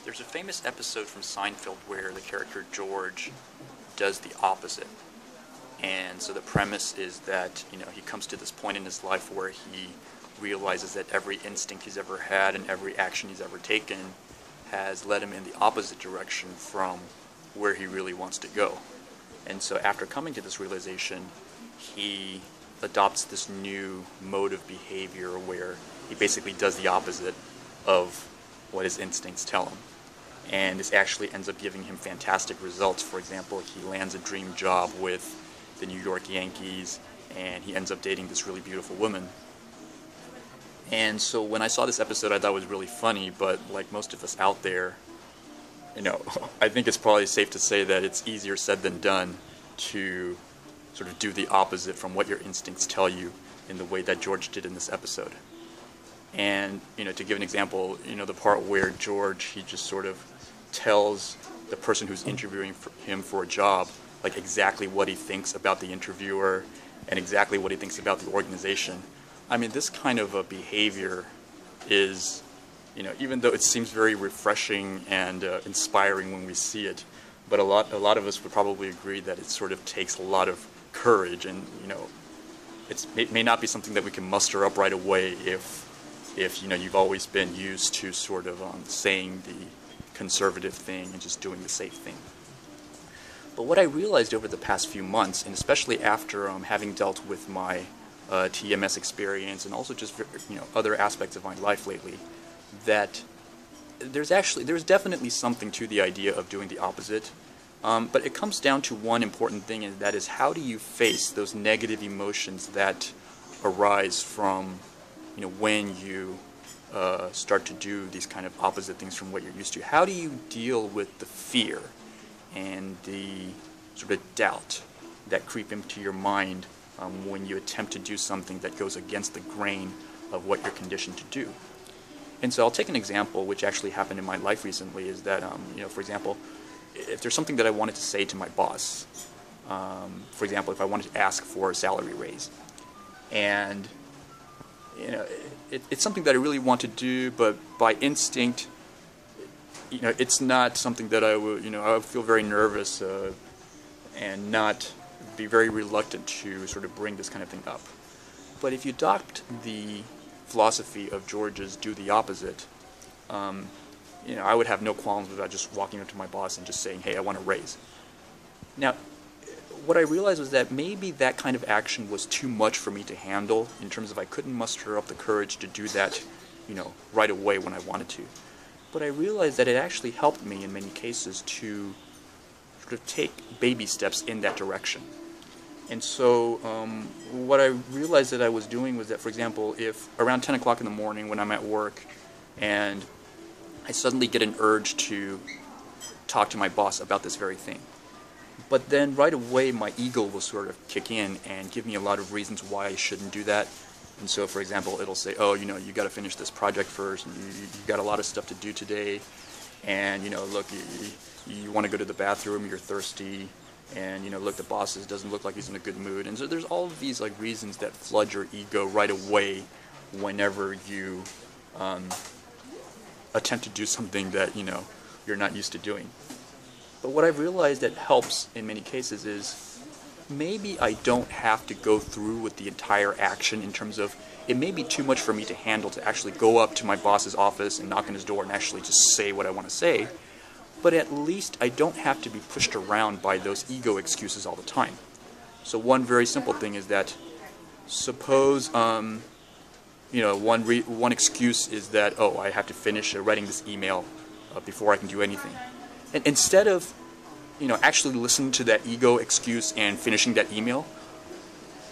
There's a famous episode from Seinfeld where the character George does the opposite. And so the premise is that, he comes to this point in his life where he realizes that every instinct he's ever had and every action he's ever taken has led him in the opposite direction from where he really wants to go. And so after coming to this realization, he adopts this new mode of behavior where he basically does the opposite of what his instincts tell him. And this actually ends up giving him fantastic results. For example, he lands a dream job with the New York Yankees, and he ends up dating this really beautiful woman. And so when I saw this episode, I thought it was really funny, but like most of us out there, I think it's probably safe to say that it's easier said than done to sort of do the opposite from what your instincts tell you in the way that George did in this episode. And, to give an example, the part where George, he just sort of tells the person who's interviewing him for a job, like exactly what he thinks about the interviewer and exactly what he thinks about the organization. I mean, this kind of a behavior is, even though it seems very refreshing and inspiring when we see it, but a lot of us would probably agree that it sort of takes a lot of courage, and it may not be something that we can muster up right away if you've always been used to sort of saying the conservative thing and just doing the safe thing. But what I realized over the past few months, and especially after having dealt with my TMS experience and also just other aspects of my life lately, that there's definitely something to the idea of doing the opposite. But it comes down to one important thing, and that is, how do you face those negative emotions that arise from when you start to do these kind of opposite things from what you're used to? How do you deal with the fear and the sort of doubt that creep into your mind when you attempt to do something that goes against the grain of what you're conditioned to do? And so I'll take an example which actually happened in my life recently, is that, for example, if there's something that I wanted to say to my boss, for example, if I wanted to ask for a salary raise, and it's something that I really want to do, but by instinct, it's not something that I would feel very nervous and not be very reluctant to sort of bring this kind of thing up. But if you adopt the philosophy of George's do the opposite, I would have no qualms about just walking up to my boss and just saying, hey, I want a raise. Now, what I realized was that maybe that kind of action was too much for me to handle, in terms of I couldn't muster up the courage to do that, right away when I wanted to. But I realized that it actually helped me in many cases to sort of take baby steps in that direction. And so what I realized that I was doing was that, for example, if around 10 o'clock in the morning when I'm at work and I suddenly get an urge to talk to my boss about this very thing, but then right away my ego will sort of kick in and give me a lot of reasons why I shouldn't do that. And so, for example, it'll say, oh, you got to finish this project first, and you got a lot of stuff to do today, and, look, you want to go to the bathroom, you're thirsty, and, look, the boss doesn't look like he's in a good mood. And so there's all of these, reasons that flood your ego right away whenever you attempt to do something that, you're not used to doing. But what I've realized that helps in many cases is, maybe I don't have to go through with the entire action, in terms of it may be too much for me to handle to actually go up to my boss's office and knock on his door and actually just say what I want to say, but at least I don't have to be pushed around by those ego excuses all the time. So one very simple thing is that, suppose one excuse is that, oh, I have to finish writing this email before I can do anything. And instead of actually listening to that ego excuse and finishing that email,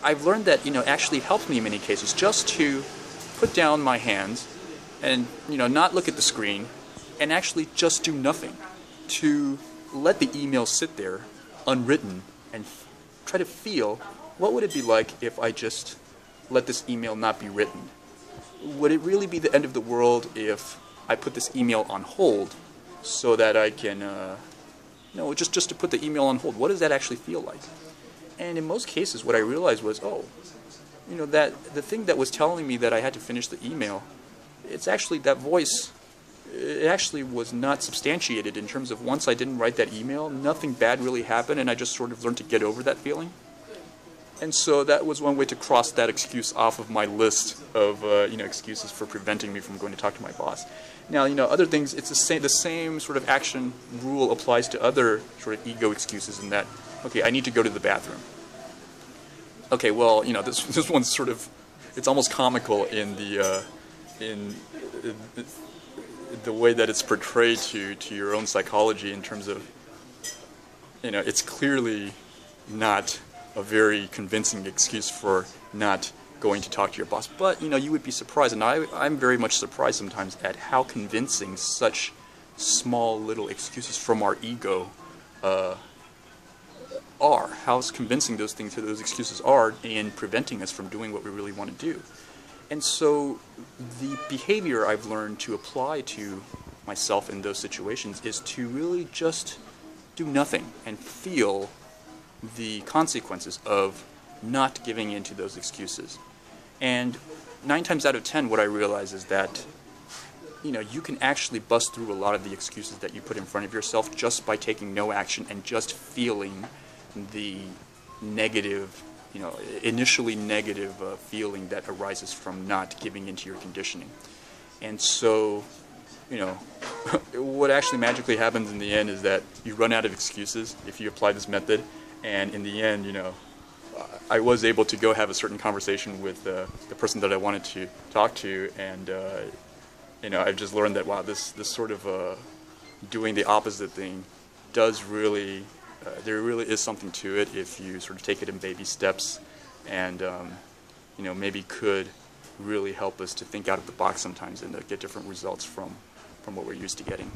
I've learned that, actually helps me in many cases just to put down my hands and, not look at the screen and actually just do nothing. To let the email sit there unwritten and try to feel, what would it be like if I just let this email not be written? Would it really be the end of the world if I put this email on hold so that I can, just to put the email on hold? What does that actually feel like? And in most cases, what I realized was, that the thing that was telling me that I had to finish the email, it's actually that voice it actually was not substantiated in terms of once I didn't write that email, nothing bad really happened, and I just sort of learned to get over that feeling. And so that was one way to cross that excuse off of my list of excuses for preventing me from going to talk to my boss. Now, other things, it's the same sort of action rule applies to other sort of ego excuses in that, okay, I need to go to the bathroom. Okay, well, this one's sort of, it's almost comical in the way that it's portrayed to your own psychology in terms of, it's clearly not a very convincing excuse for not going to talk to your boss. But, you would be surprised, and I'm very much surprised sometimes at how convincing such small little excuses from our ego are. How convincing those excuses are in preventing us from doing what we really want to do. And so the behavior I've learned to apply to myself in those situations is to really just do nothing and feel the consequences of not giving in to those excuses. And 9 times out of 10, what I realize is that you can actually bust through a lot of the excuses that you put in front of yourself just by taking no action and just feeling the negative, initially negative feeling that arises from not giving into your conditioning. And so, what actually magically happens in the end is that you run out of excuses if you apply this method. And in the end, I was able to go have a certain conversation with the person that I wanted to talk to, and I've just learned that wow, this sort of doing the opposite thing does really, there really is something to it if you sort of take it in baby steps, and maybe could really help us to think out of the box sometimes and to get different results from what we're used to getting.